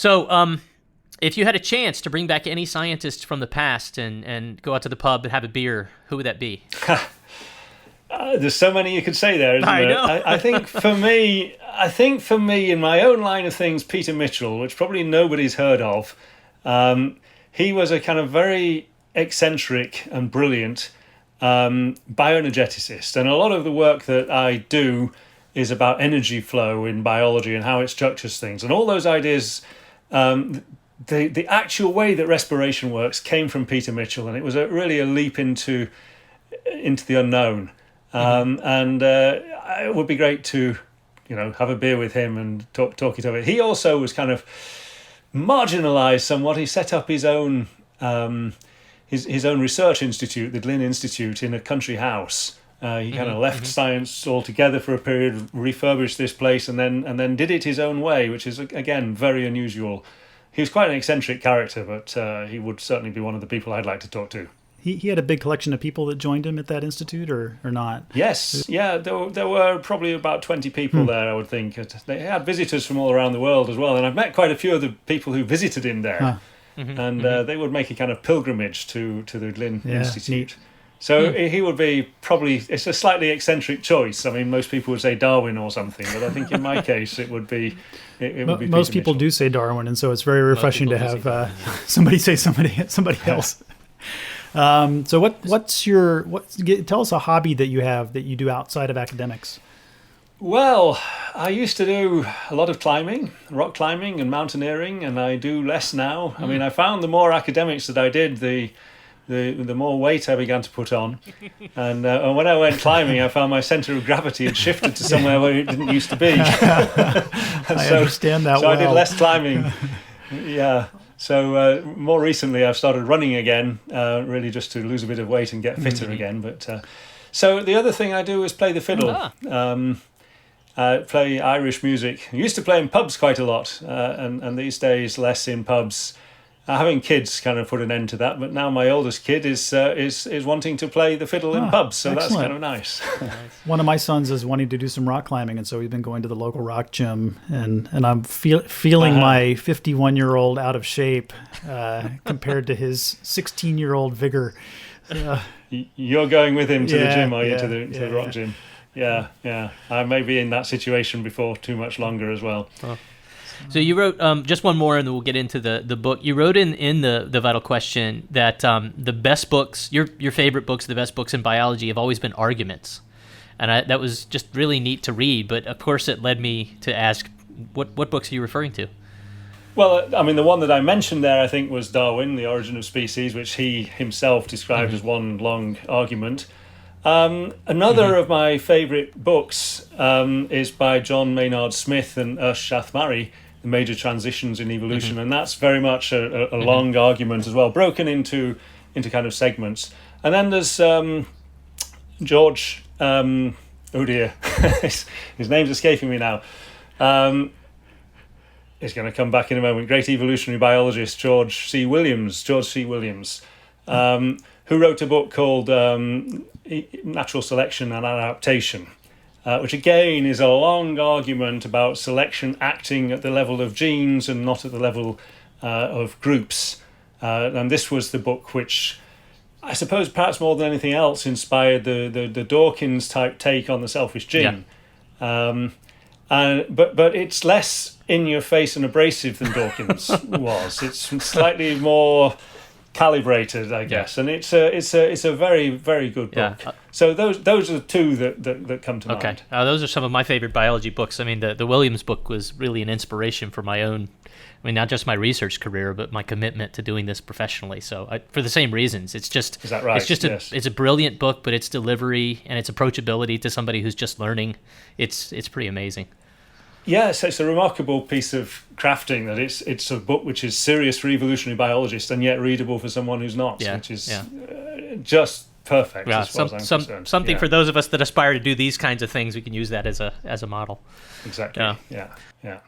So, if you had a chance to bring back any scientist from the past and go out to the pub and have a beer, who would that be? There's so many you could say there, isn't I there? know. I think for me, in my own line of things, Peter Mitchell, which probably nobody's heard of, he was a kind of very eccentric and brilliant bioenergeticist. And a lot of the work that I do is about energy flow in biology and how it structures things. And all those ideas, the actual way that respiration works came from Peter Mitchell. And it was really a leap into the unknown. And it would be great to, have a beer with him and talk it over. He also was kind of marginalised somewhat. He set up his own his own research institute, the Glynn Institute, in a country house. He kind of left science altogether for a period, refurbished this place, and then did it his own way, which is again very unusual. He was quite an eccentric character, but he would certainly be one of the people I'd like to talk to. He had a big collection of people that joined him at that institute, or not? Yes, yeah, there were probably about 20 people there, I would think. They had visitors from all around the world as well, and I've met quite a few of the people who visited him there, and they would make a kind of pilgrimage to the Glynn Institute. Neat. So he would be probably, it's a slightly eccentric choice. I mean, most people would say Darwin or something, but I think in my case it would be most people do say Darwin, and so it's very refreshing to have somebody say somebody else. So tell us a hobby that you have that you do outside of academics. Well, I used to do a lot of climbing, rock climbing and mountaineering, and I do less now. I mean, I found the more academics that I did, the more weight I began to put on. And when I went climbing, I found my centre of gravity had shifted to somewhere where it didn't used to be. I understand that so well. I did less climbing. Yeah. So more recently, I've started running again, really just to lose a bit of weight and get fitter again. But so the other thing I do is play the fiddle. I play Irish music. I used to play in pubs quite a lot, and these days less in pubs. Having kids kind of put an end to that, but now my oldest kid is wanting to play the fiddle in pubs, so excellent. That's kind of nice. One of my sons is wanting to do some rock climbing, and so we've been going to the local rock gym, and I'm feeling my 51-year-old out of shape compared to his 16-year-old vigor. You're going with him to the gym, are you, to the rock gym? Yeah. I may be in that situation before too much longer as well. So you wrote, just one more and then we'll get into the book. You wrote in the Vital Question that the best books, your favorite books, the best books in biology have always been arguments. And that was just really neat to read, but of course it led me to ask, what books are you referring to? Well, I mean, the one that I mentioned there, I think, was Darwin, The Origin of Species, which he himself described as one long argument. Another of my favourite books is by John Maynard Smith and Shathmari, The Major Transitions in Evolution, and that's very much a long argument as well, broken into kind of segments. And then there's George, oh dear, his name's escaping me now. He's going to come back in a moment. Great evolutionary biologist George C. Williams, who wrote a book called Natural Selection and Adaptation, which again is a long argument about selection acting at the level of genes and not at the level of groups. And this was the book which, I suppose, perhaps more than anything else, inspired the Dawkins type take on the selfish gene. Yeah. But it's less in your face and abrasive than Dawkins was. It's slightly more calibrated, I guess, and it's a very, very good book. Yeah. So those are the two that come to mind. Those are some of my favorite biology books. I mean, the Williams book was really an inspiration for my own, I mean, not just my research career, but my commitment to doing this professionally. So for the same reasons, it's just, is that right? It's just it's a brilliant book, but its delivery and its approachability to somebody who's just learning, it's pretty amazing. Yes, it's a remarkable piece of crafting that it's a book which is serious for evolutionary biologists and yet readable for someone who's not, which is just perfect as far as I'm concerned. Something for those of us that aspire to do these kinds of things, we can use that as a model. Exactly. Yeah.